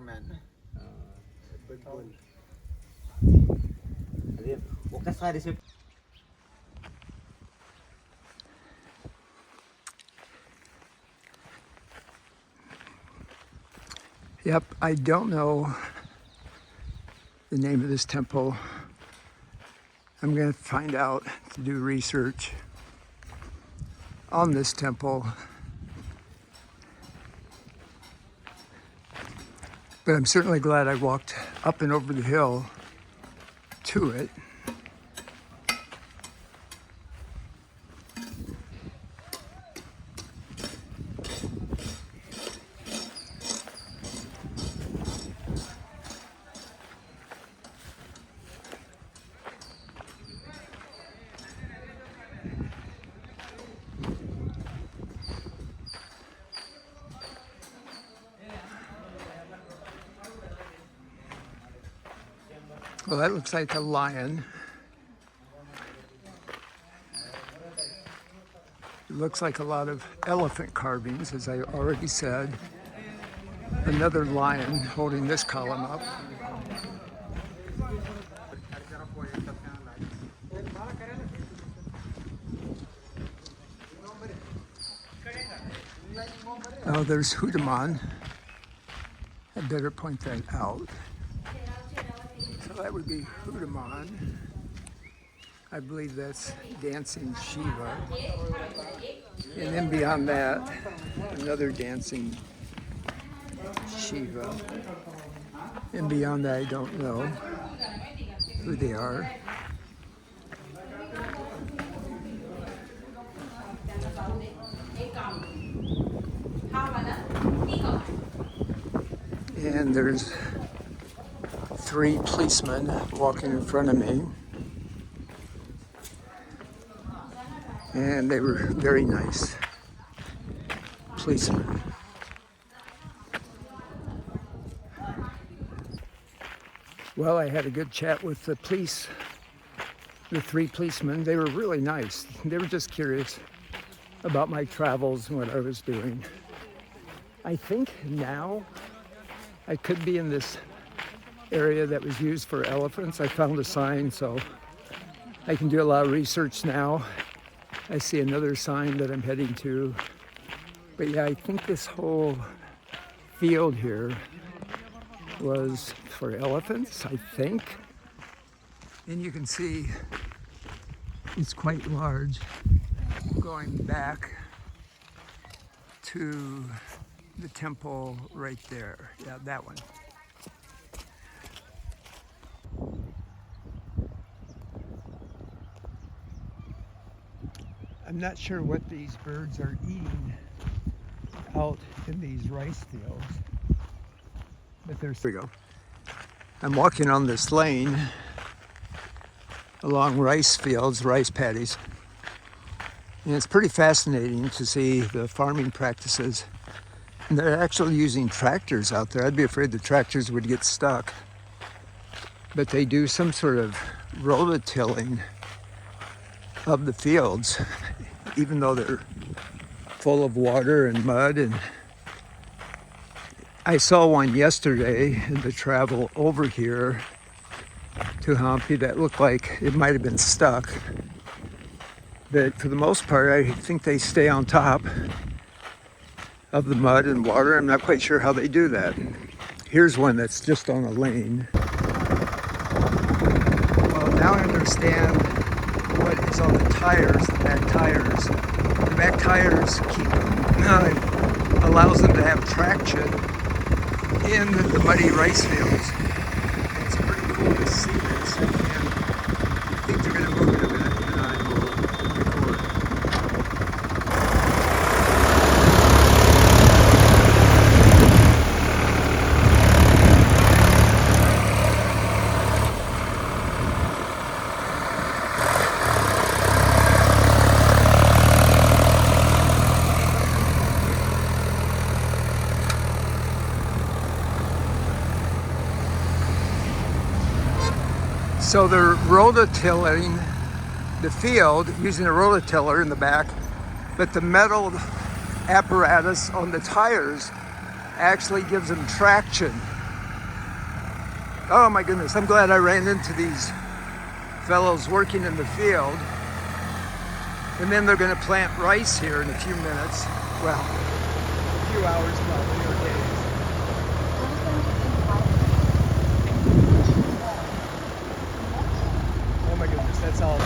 man. Big bull. Yep, I don't know the name of this temple. I'm going to find out to do research on this temple. But I'm certainly glad I walked up and over the hill to it. Well, that looks like a lion. It looks like a lot of elephant carvings, as I already said. Another lion holding this column up. Oh, there's Hudaman. I better point that out. So that would be Hudaman. I believe that's dancing Shiva. And then beyond that, another dancing Shiva. And beyond that, I don't know who they are. And there's 3 policemen walking in front of me. And they were very nice policemen. Well, I had a good chat with the police, the 3 policemen. They were really nice. They were just curious about my travels and what I was doing. I think now I could be in this area that was used for elephants. I found a sign, so I can do a lot of research now. I see another sign that I'm heading to. But yeah, I think this whole field here was for elephants, I think. And you can see it's quite large going back to the temple right there. Yeah, that one. I'm not sure what these birds are eating out in these rice fields, but there we go. I'm walking on this lane along rice fields, rice paddies, and it's pretty fascinating to see the farming practices. And they're actually using tractors out there. I'd be afraid the tractors would get stuck, but they do some sort of rototilling of the fields, even though they're full of water and mud. And I saw one yesterday in the travel over here to Hampi that looked like it might have been stuck. But for the most part, I think they stay on top of the mud and water. I'm not quite sure how they do that. Here's one that's just on a lane. Well, now I understand what is on the tires, the back tires. The back tires allows them to have traction in the muddy rice fields. And it's pretty cool to see this. And I think they're going to move in a minute and I will record. So they're rototilling the field using a rototiller in the back, but the metal apparatus on the tires actually gives them traction Oh my goodness, I'm glad I ran into these fellows working in the field. And then they're gonna plant rice here in a few minutes. Well, a few hours probably, or days. Oh my goodness, that's all.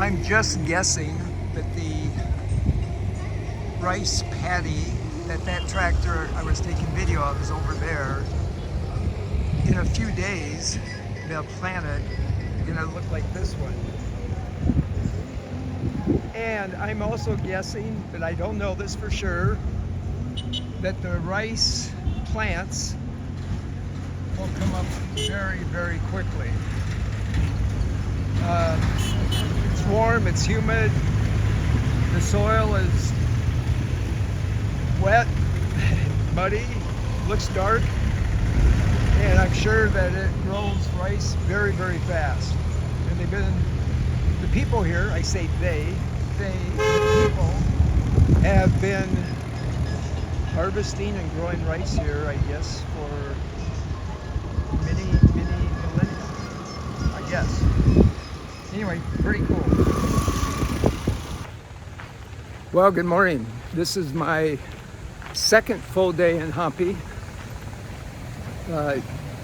I'm just guessing that the rice paddy that tractor I was taking video of is over there. In a few days, they'll plant it and it'll look like this one. And I'm also guessing, but I don't know this for sure, that the rice plants will come up very, very quickly. It's warm, it's humid, the soil is wet, muddy, looks dark, and I'm sure that it grows rice very, very fast. And the people here, I say the people have been harvesting and growing rice here, I guess, for many millennia, I guess. Anyway, pretty cool. Well, good morning. This is my second full day in Hampi.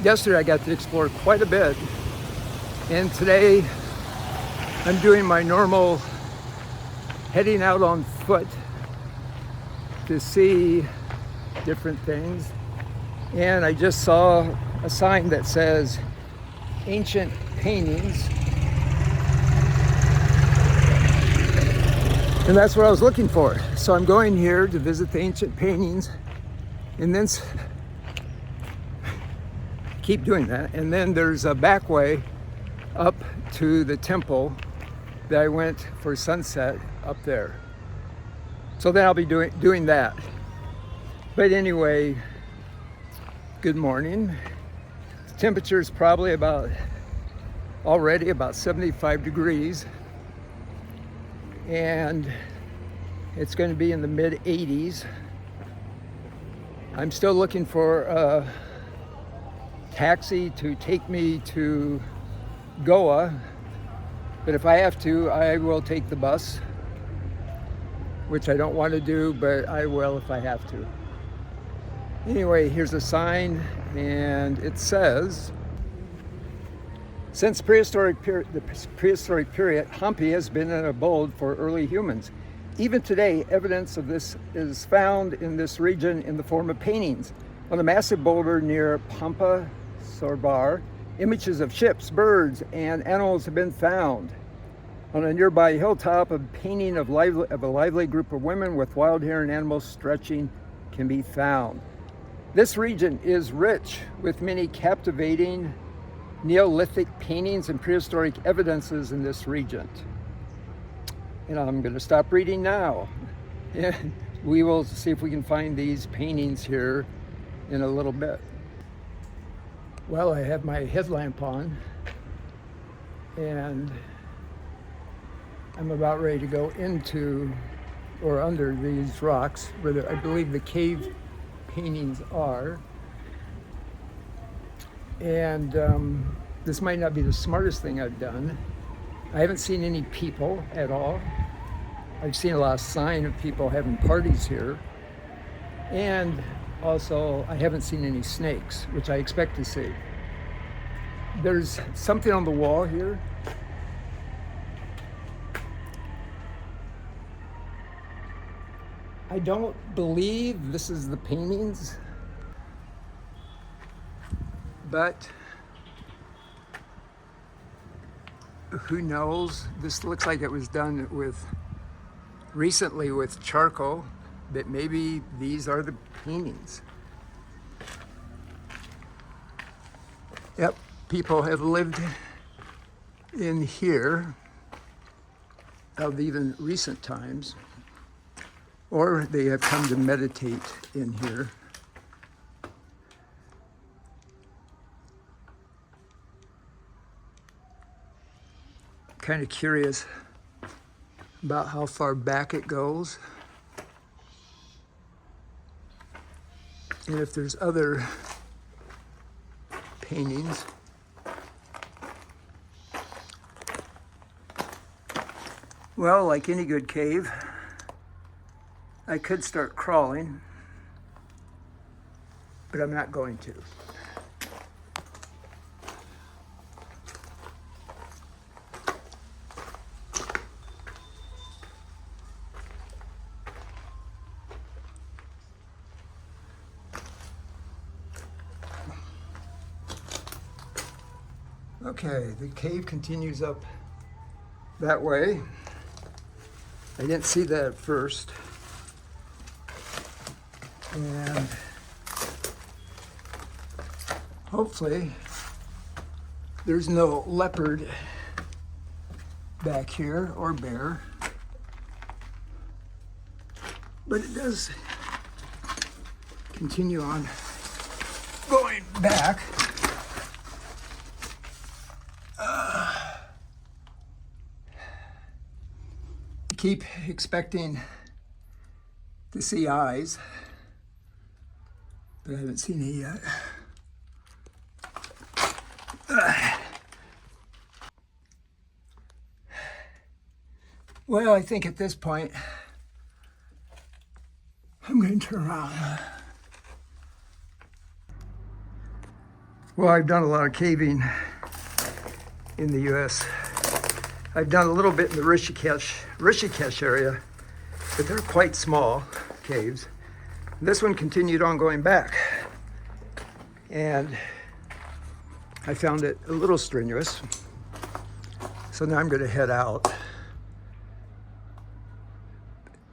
Yesterday I got to explore quite a bit, and today I'm doing my normal heading out on foot to see different things. And I just saw a sign that says ancient paintings. And that's what I was looking for. So I'm going here to visit the ancient paintings and then keep doing that. And then there's a back way up to the temple that I went for sunset up there. So then I'll be doing that. But anyway, good morning. The temperature is probably already about 75 degrees. And it's going to be in the mid 80s. I'm still looking for a taxi to take me to Goa, but if I have to, I will take the bus, which I don't want to do, but I will if I have to. Anyway, here's a sign, and it says, since the prehistoric period, Hampi has been an abode for early humans. Even today, evidence of this is found in this region in the form of paintings. On a massive boulder near Pampa Sorbar, images of ships, birds, and animals have been found. On a nearby hilltop, a painting of a lively group of women with wild hair and animals stretching can be found. This region is rich with many captivating Neolithic paintings and prehistoric evidences in this region. And I'm going to stop reading now. We will see if we can find these paintings here in a little bit. Well, I have my headlamp on and I'm about ready to go into or under these rocks where I believe the cave paintings are. And this might not be the smartest thing I've done. I haven't seen any people at all. I've seen a lot of sign of people having parties here. And also, I haven't seen any snakes, which I expect to see. There's something on the wall here. I don't believe this is the paintings, but who knows? This looks like it was done with recently with charcoal, but maybe these are the paintings. Yep, people have lived in here of even recent times, or they have come to meditate in here. Kind of curious about how far back it goes, and if there's other paintings. Well, like any good cave, I could start crawling, but I'm not going to. Okay, the cave continues up that way. I didn't see that at first. And hopefully there's no leopard back here or bear. But it does continue on going back. Keep expecting to see eyes, but I haven't seen any yet. Well, I think at this point, I'm going to turn around. Well, I've done a lot of caving in the U.S. I've done a little bit in the Rishikesh area, but they're quite small caves. This one continued on going back, and I found it a little strenuous. So now I'm going to head out.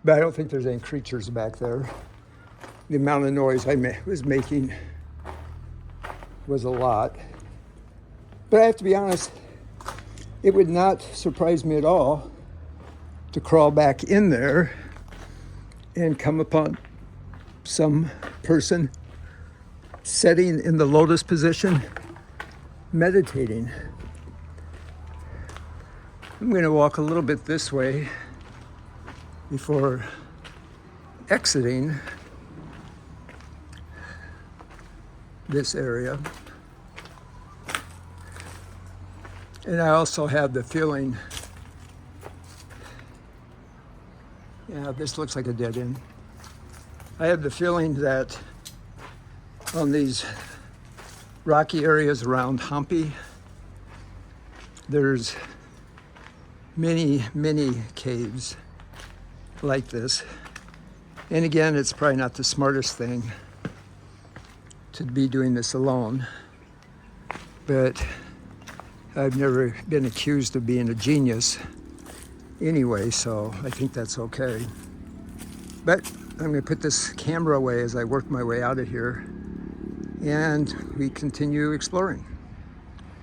But I don't think there's any creatures back there. The amount of noise I was making was a lot. But I have to be honest, it would not surprise me at all to crawl back in there and come upon some person sitting in the lotus position, meditating. I'm going to walk a little bit this way before exiting this area. And I also have the feeling, yeah, this looks like a dead end. I have the feeling that on these rocky areas around Hampi, there's many, many caves like this. And again, it's probably not the smartest thing to be doing this alone, but I've never been accused of being a genius anyway, so I think that's okay. But I'm going to put this camera away as I work my way out of here, and we continue exploring.